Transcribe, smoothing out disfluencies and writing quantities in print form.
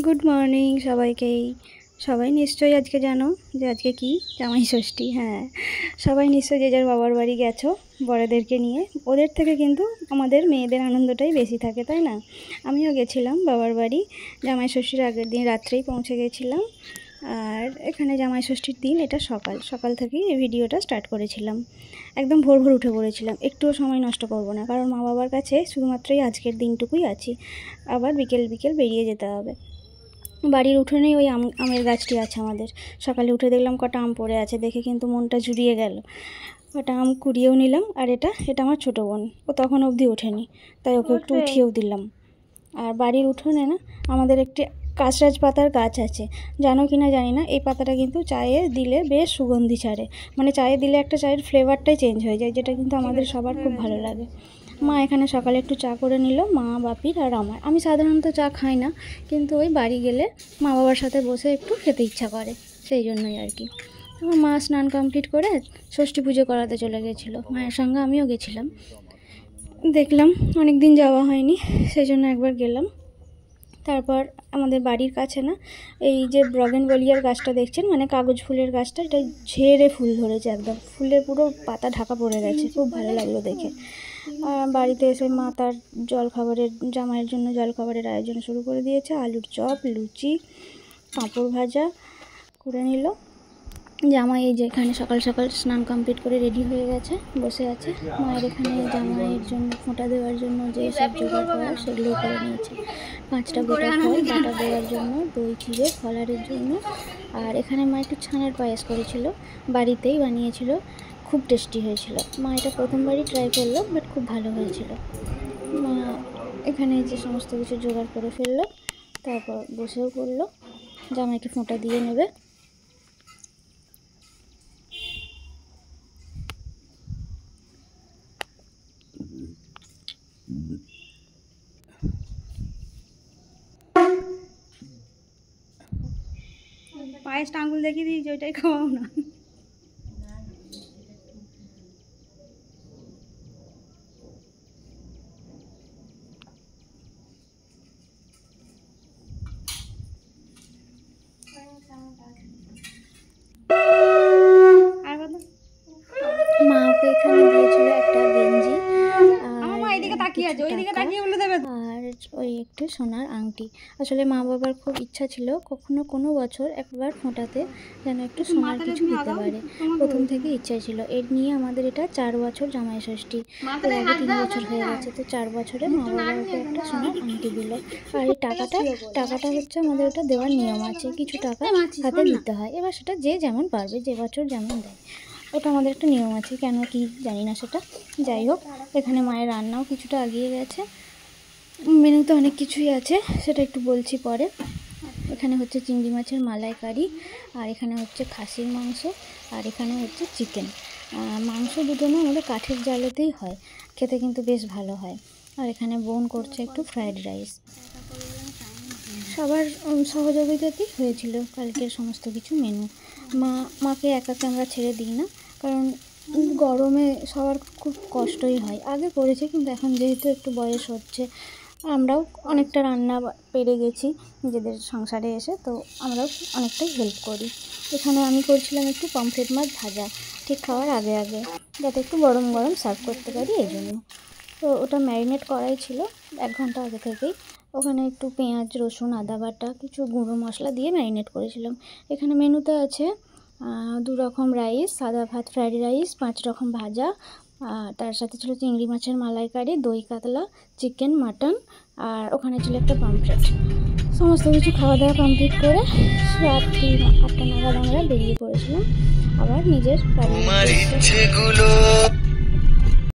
Good morning সবাইকেই। সবাই নিশ্চয়ই আজকে জানো যে আজকে কি জামাই ষষ্ঠী। হ্যাঁ, সবাই নিশ্চয়ই যে যার বাবার বাড়ি গেছো বড়দেরকে নিয়ে। ওদের থেকে কিন্তু আমাদের মেয়েদের আনন্দটাই বেশি থাকে, তাই না? আমিও গেছিলাম বাবার বাড়ি, জামাই ষষ্ঠীর আগের দিন রাত্রেই পৌঁছে গেছিলাম। আর এখানে জামাই ষষ্ঠীর দিন এটা সকাল থেকেই এই ভিডিওটা স্টার্ট করেছিলাম। একদম ভোর ভোর উঠে পড়েছিলাম, একটুও সময় নষ্ট করব না, কারণ মা বাবার কাছে শুধুমাত্রই আজকের দিনটুকুই আছি, আবার বিকেল বেরিয়ে যেতে হবে। বাড়ির উঠোনেই ওই আমের গাছটি আছে আমাদের। সকালে উঠে দেখলাম কটা আম পড়ে আছে, দেখে কিন্তু মনটা জুড়িয়ে গেল। কটা আম কুড়িয়েও নিলাম। আর এটা আমার ছোটো বোন, ও তখন অবধি ওঠেনি, তাই ওকে একটু উঠিয়েও দিলাম। আর বাড়ির উঠোনে না আমাদের একটি কাঁচরাজ পাতার গাছ আছে, জানো কি না জানি না। এই পাতাটা কিন্তু চায়ে দিলে বেশ সুগন্ধি ছাড়ে, মানে চায়ে দিলে একটা চায়ের ফ্লেভারটাই চেঞ্জ হয়ে যায়, যেটা কিন্তু আমাদের সবার খুব ভালো লাগে। মা এখানে সকালে একটু চা করে নিল, মা, বাপির আর আমার। আমি সাধারণত চা খাই না, কিন্তু ওই বাড়ি গেলে মা বাবার সাথে বসে একটু খেতে ইচ্ছা করে, সেই জন্যই আর কি। আমার মা স্নান কমপ্লিট করে ষষ্ঠী পুজো করাতে চলে গেছিলো, মায়ের সঙ্গে আমিও গেছিলাম। দেখলাম অনেক দিন যাওয়া হয়নি, সেই জন্য একবার গেলাম। তারপর আমাদের বাড়ির কাছে না এই যে বগেনভেলিয়ার গাছটা দেখছেন, মানে কাগজ ফুলের গাছটা, এটা ঝেড়ে ফুল ধরেছে, একদম ফুলের পুরো পাতা ঢাকা পড়ে গেছে, খুব ভালো লাগলো দেখে। বাড়িতে এসে মা তার জামাইয়ের জন্য জলখাবারের আয়োজন শুরু করে দিয়েছে। আলুর চপ, লুচি, পাঁপড় ভাজা করে নিল। জামাই এই যে এখানে সকাল সকাল স্নান কমপ্লিট করে রেডি হয়ে গেছে, বসে আছে। মায়ের এখানে জামাইয়ের জন্য ফোঁটা দেওয়ার জন্য যে সব জোগাড় করা সেগুলোই করে নিয়েছে। 5টা গোটা ফল, বাটা দেওয়ার জন্য, দই চিড়ে, ফলারের জন্য। আর এখানে মা একটু ছানার পায়েস করেছিল, বাড়িতেই বানিয়েছিল, খুব টেস্টি হয়েছিল। মা এটা প্রথমবারই ট্রাই করলো, বাট খুব ভালো হয়েছিল। মা এখানে যে সমস্ত কিছু জোগাড় করে ফেললো, তারপর বসেও পড়লো, জামাইকে ফোঁটা দিয়ে নেবে। পায়েসটা আঙুল দেখিয়ে দিয়েছি, ওইটাই খাওয়াও না। মা ওকে এখানে দিয়েছিল একটা গেঞ্জি, আর ওই একটু সোনার আংটি। আসলে মা বাবার খুব ইচ্ছা ছিল কোনো বছর একবার ফোঁটাতে যেন একটু সোনার কিছু দিতে পারে, প্রথম থেকে ইচ্ছা ছিল। এর নিয়ে আমাদের এটা 4 বছর জামাই ষষ্ঠী, এর আগে 3 বছর হয়ে গেছে, তো 4 বছরে মা বাবাকে একটা সোনার আংটি দিল। আর এই টাকাটা হচ্ছে আমাদের ওটা দেওয়ার নিয়ম আছে, কিছু টাকা হাতে দিতে হয়। এবার সেটা যে যেমন পারবে, যে বছর যেমন দেয়, ওটা আমাদের একটা নিয়ম আছে, কেন কি জানি না সেটা। যাই হোক, এখানে মায়ের রান্নাও কিছুটা এগিয়ে গেছে, মেনুতে অনেক কিছুই আছে, সেটা একটু বলছি পরে। এখানে হচ্ছে চিংড়ি মাছের মালাইকারি, আর এখানে হচ্ছে খাসির মাংস, আর এখানে হচ্ছে চিকেন। মাংস দুটো না আমাদের কাঠের জালেতেই হয়, খেতে কিন্তু বেশ ভালো হয়। আর এখানে বোন করছে একটু ফ্রায়েড রাইস। সবার সহযোগিতাতেই হয়েছিল কালকের সমস্ত কিছু মেনু। মাকে একাকে আমরা ছেড়ে দিই না, কারণ গরমে সবার খুব কষ্টই হয়। আগে করেছে, কিন্তু এখন যেহেতু একটু বয়স হচ্ছে, আমরাও অনেকটা রান্না পেরে গেছি নিজেদের সংসারে এসে, তো আমরাও অনেকটাই হেল্প করি। এখানে আমি করছিলাম একটু পমফ্রেট মাছ ভাজা, ঠিক খাওয়ার আগে যাতে একটু গরম গরম সার্ভ করতে পারি, এই জন্য। তো ওটা ম্যারিনেট করাই ছিল 1 ঘন্টা আগে থেকেই। ওখানে একটু পেঁয়াজ, রসুন, আদা বাটা, কিছু গুঁড়ো মশলা দিয়ে ম্যারিনেট করেছিলাম। এখানে মেনুতে আছে 2 রকম রাইস, সাদা ভাত, ফ্রাইড রাইস, 5 রকম ভাজা, তার সাথে ছিল চিংড়ি মাছের মালাইকারি, দই কাতলা, চিকেন, মাটন, আর ওখানে ছিল একটা পমফ্রেট। সমস্ত কিছু খাওয়া দাওয়া কমপ্লিট করে রাত্রি 8টা নাগাদ আমরা বেরিয়ে পড়েছিলাম আবার নিজের বাড়ি।